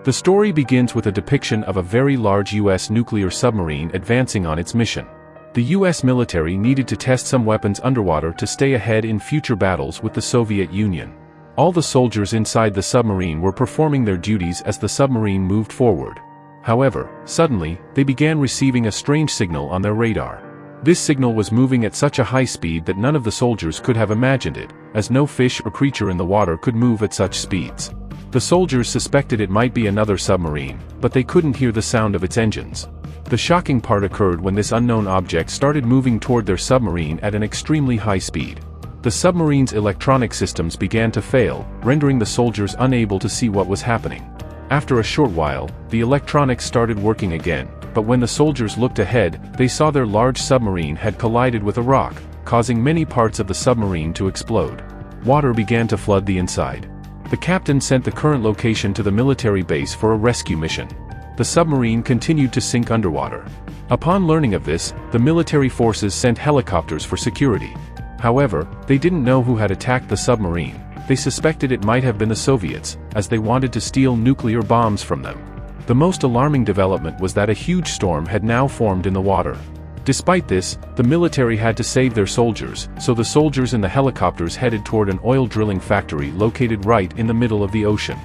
The story begins with a depiction of a very large U.S. nuclear submarine advancing on its mission. The U.S. military needed to test some weapons underwater to stay ahead in future battles with the Soviet Union. All the soldiers inside the submarine were performing their duties as the submarine moved forward. However, suddenly, they began receiving a strange signal on their radar. This signal was moving at such a high speed that none of the soldiers could have imagined it, as no fish or creature in the water could move at such speeds. The soldiers suspected it might be another submarine, but they couldn't hear the sound of its engines. The shocking part occurred when this unknown object started moving toward their submarine at an extremely high speed. The submarine's electronic systems began to fail, rendering the soldiers unable to see what was happening. After a short while, the electronics started working again, but when the soldiers looked ahead, they saw their large submarine had collided with a rock, causing many parts of the submarine to explode. Water began to flood the inside. The captain sent the current location to the military base for a rescue mission. The submarine continued to sink underwater. Upon learning of this, the military forces sent helicopters for security. However, they didn't know who had attacked the submarine. They suspected it might have been the Soviets, as they wanted to steal nuclear bombs from them. The most alarming development was that a huge storm had now formed in the water. Despite this, the military had to save their soldiers, so the soldiers in the helicopters headed toward an oil drilling factory located right in the middle of the ocean.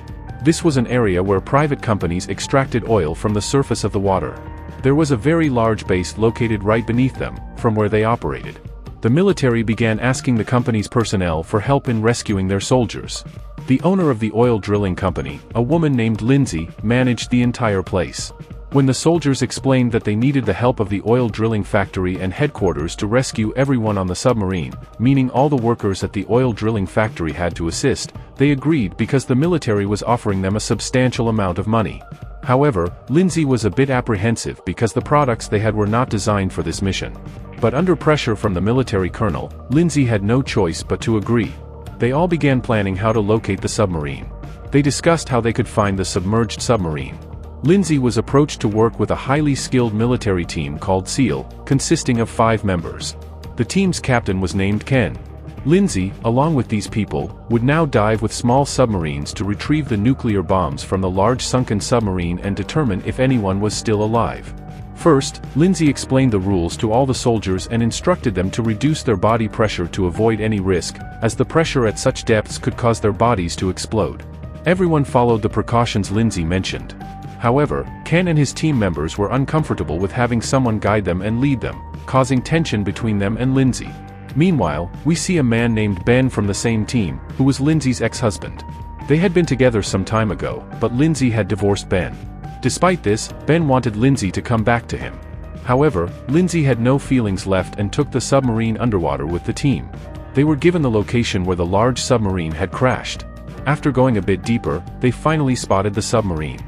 This was an area where private companies extracted oil from the surface of the water. There was a very large base located right beneath them, from where they operated. The military began asking the company's personnel for help in rescuing their soldiers. The owner of the oil drilling company, a woman named Lindsay, managed the entire place. When the soldiers explained that they needed the help of the oil drilling factory and headquarters to rescue everyone on the submarine, meaning all the workers at the oil drilling factory had to assist, they agreed because the military was offering them a substantial amount of money. However, Lindsay was a bit apprehensive because the products they had were not designed for this mission. But under pressure from the military colonel, Lindsay had no choice but to agree. They all began planning how to locate the submarine. They discussed how they could find the submerged submarine. Lindsay was approached to work with a highly skilled military team called SEAL, consisting of 5 members. The team's captain was named Ken. Lindsay, along with these people, would now dive with small submarines to retrieve the nuclear bombs from the large sunken submarine and determine if anyone was still alive. First, Lindsay explained the rules to all the soldiers and instructed them to reduce their body pressure to avoid any risk, as the pressure at such depths could cause their bodies to explode. Everyone followed the precautions Lindsay mentioned. However, Ken and his team members were uncomfortable with having someone guide them and lead them, causing tension between them and Lindsay. Meanwhile, we see a man named Ben from the same team, who was Lindsay's ex-husband. They had been together some time ago, but Lindsay had divorced Ben. Despite this, Ben wanted Lindsay to come back to him. However, Lindsay had no feelings left and took the submarine underwater with the team. They were given the location where the large submarine had crashed. After going a bit deeper, they finally spotted the submarine.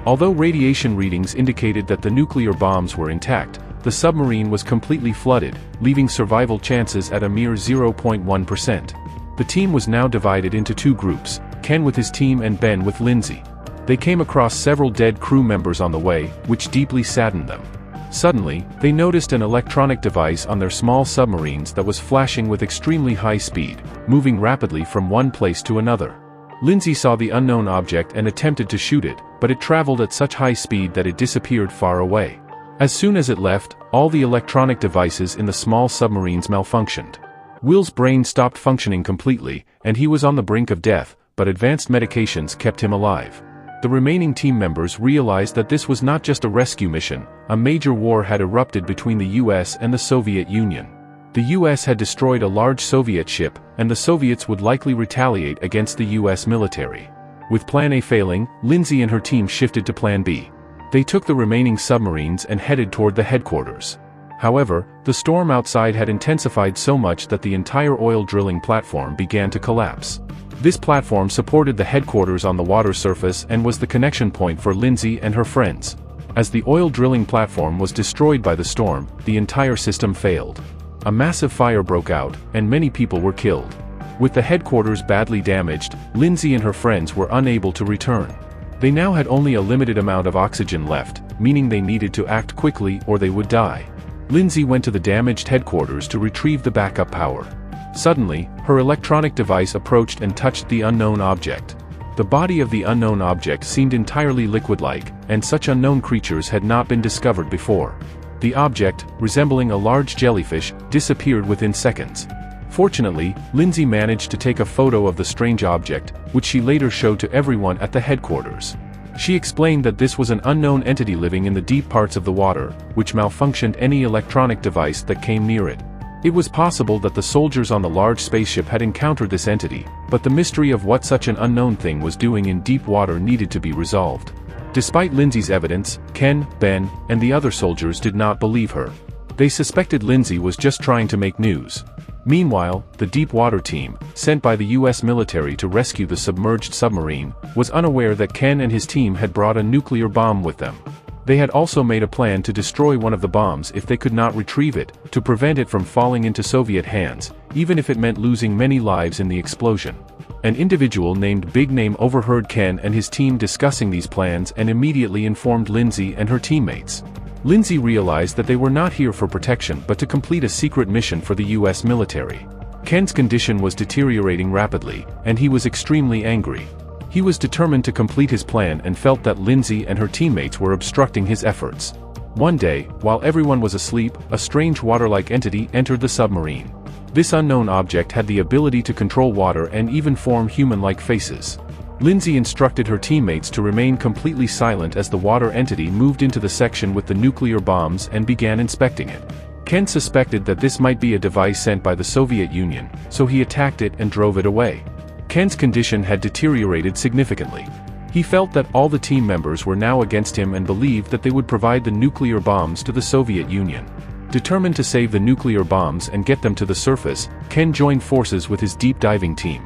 Although radiation readings indicated that the nuclear bombs were intact, the submarine was completely flooded, leaving survival chances at a mere 0.1%. The team was now divided into 2 groups, Ken with his team and Ben with Lindsay. They came across several dead crew members on the way, which deeply saddened them. Suddenly, they noticed an electronic device on their small submarines that was flashing with extremely high speed, moving rapidly from one place to another. Lindsay saw the unknown object and attempted to shoot it, but it traveled at such high speed that it disappeared far away. As soon as it left, all the electronic devices in the small submarines malfunctioned. Will's brain stopped functioning completely, and he was on the brink of death, but advanced medications kept him alive. The remaining team members realized that this was not just a rescue mission. A major war had erupted between the US and the Soviet Union. The US had destroyed a large Soviet ship, and the Soviets would likely retaliate against the US military. With Plan A failing, Lindsay and her team shifted to Plan B. They took the remaining submarines and headed toward the headquarters. However, the storm outside had intensified so much that the entire oil drilling platform began to collapse. This platform supported the headquarters on the water surface and was the connection point for Lindsay and her friends. As the oil drilling platform was destroyed by the storm, the entire system failed. A massive fire broke out, and many people were killed. With the headquarters badly damaged, Lindsay and her friends were unable to return. They now had only a limited amount of oxygen left, meaning they needed to act quickly or they would die. Lindsay went to the damaged headquarters to retrieve the backup power. Suddenly, her electronic device approached and touched the unknown object. The body of the unknown object seemed entirely liquid-like, and such unknown creatures had not been discovered before. The object, resembling a large jellyfish, disappeared within seconds. Fortunately, Lindsay managed to take a photo of the strange object, which she later showed to everyone at the headquarters. She explained that this was an unknown entity living in the deep parts of the water, which malfunctioned any electronic device that came near it. It was possible that the soldiers on the large spaceship had encountered this entity, but the mystery of what such an unknown thing was doing in deep water needed to be resolved. Despite Lindsay's evidence, Ken, Ben, and the other soldiers did not believe her. They suspected Lindsay was just trying to make news. Meanwhile, the deep water team, sent by the US military to rescue the submerged submarine, was unaware that Ken and his team had brought a nuclear bomb with them. They had also made a plan to destroy one of the bombs if they could not retrieve it, to prevent it from falling into Soviet hands, even if it meant losing many lives in the explosion. An individual named Big Name overheard Ken and his team discussing these plans and immediately informed Lindsay and her teammates. Lindsay realized that they were not here for protection but to complete a secret mission for the US military. Ken's condition was deteriorating rapidly, and he was extremely angry. He was determined to complete his plan and felt that Lindsay and her teammates were obstructing his efforts. One day, while everyone was asleep, a strange water-like entity entered the submarine. This unknown object had the ability to control water and even form human-like faces. Lindsay instructed her teammates to remain completely silent as the water entity moved into the section with the nuclear bombs and began inspecting it. Ken suspected that this might be a device sent by the Soviet Union, so he attacked it and drove it away. Ken's condition had deteriorated significantly. He felt that all the team members were now against him and believed that they would provide the nuclear bombs to the Soviet Union. Determined to save the nuclear bombs and get them to the surface, Ken joined forces with his deep diving team.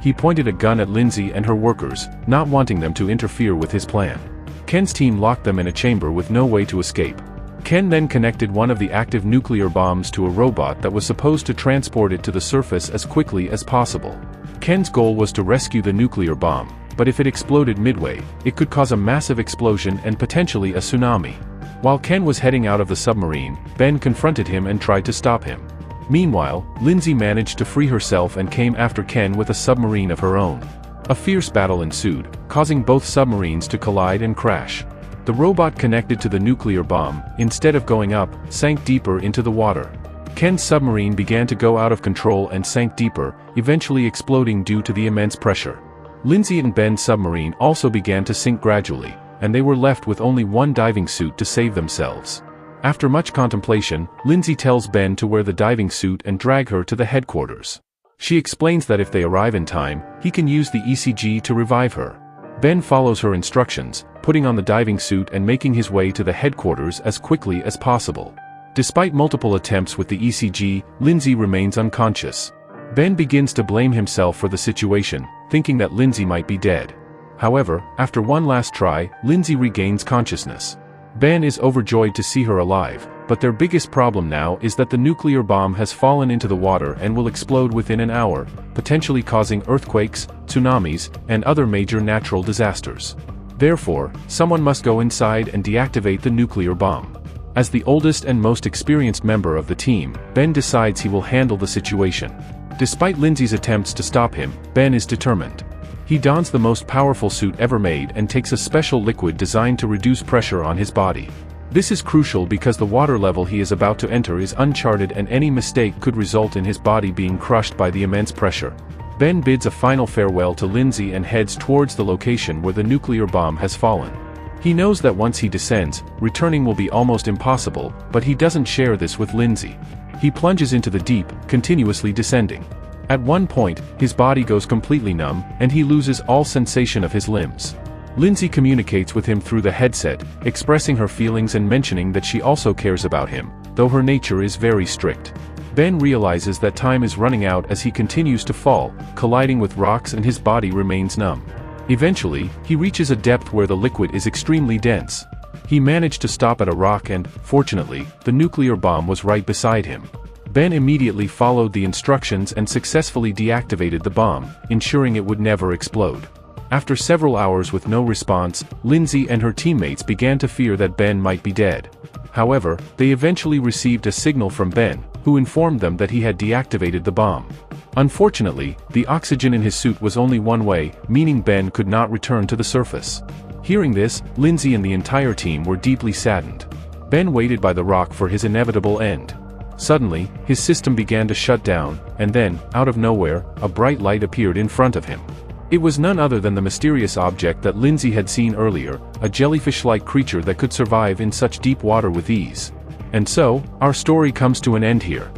He pointed a gun at Lindsay and her workers, not wanting them to interfere with his plan. Ken's team locked them in a chamber with no way to escape. Ken then connected one of the active nuclear bombs to a robot that was supposed to transport it to the surface as quickly as possible. Ken's goal was to rescue the nuclear bomb, but if it exploded midway, it could cause a massive explosion and potentially a tsunami. While Ken was heading out of the submarine, Ben confronted him and tried to stop him. Meanwhile, Lindsay managed to free herself and came after Ken with a submarine of her own. A fierce battle ensued, causing both submarines to collide and crash. The robot connected to the nuclear bomb, instead of going up, sank deeper into the water. Ken's submarine began to go out of control and sank deeper, eventually exploding due to the immense pressure. Lindsay and Ben's submarine also began to sink gradually, and they were left with only one diving suit to save themselves. After much contemplation, Lindsay tells Ben to wear the diving suit and drag her to the headquarters. She explains that if they arrive in time, he can use the ECG to revive her. Ben follows her instructions, putting on the diving suit and making his way to the headquarters as quickly as possible. Despite multiple attempts with the ECG, Lindsay remains unconscious. Ben begins to blame himself for the situation, thinking that Lindsay might be dead. However, after one last try, Lindsay regains consciousness. Ben is overjoyed to see her alive, but their biggest problem now is that the nuclear bomb has fallen into the water and will explode within an hour, potentially causing earthquakes, tsunamis, and other major natural disasters. Therefore, someone must go inside and deactivate the nuclear bomb. As the oldest and most experienced member of the team, Ben decides he will handle the situation. Despite Lindsay's attempts to stop him, Ben is determined. He dons the most powerful suit ever made and takes a special liquid designed to reduce pressure on his body. This is crucial because the water level he is about to enter is uncharted and any mistake could result in his body being crushed by the immense pressure. Ben bids a final farewell to Lindsay and heads towards the location where the nuclear bomb has fallen. He knows that once he descends, returning will be almost impossible, but he doesn't share this with Lindsay. He plunges into the deep, continuously descending. At one point, his body goes completely numb, and he loses all sensation of his limbs. Lindsay communicates with him through the headset, expressing her feelings and mentioning that she also cares about him, though her nature is very strict. Ben realizes that time is running out as he continues to fall, colliding with rocks and his body remains numb. Eventually, he reaches a depth where the liquid is extremely dense. He managed to stop at a rock and, fortunately, the nuclear bomb was right beside him. Ben immediately followed the instructions and successfully deactivated the bomb, ensuring it would never explode. After several hours with no response, Lindsay and her teammates began to fear that Ben might be dead. However, they eventually received a signal from Ben, who informed them that he had deactivated the bomb. Unfortunately, the oxygen in his suit was only one way, meaning Ben could not return to the surface. Hearing this, Lindsay and the entire team were deeply saddened. Ben waited by the rock for his inevitable end. Suddenly, his system began to shut down, and then, out of nowhere, a bright light appeared in front of him. It was none other than the mysterious object that Lindsay had seen earlier, a jellyfish-like creature that could survive in such deep water with ease. And so, our story comes to an end here.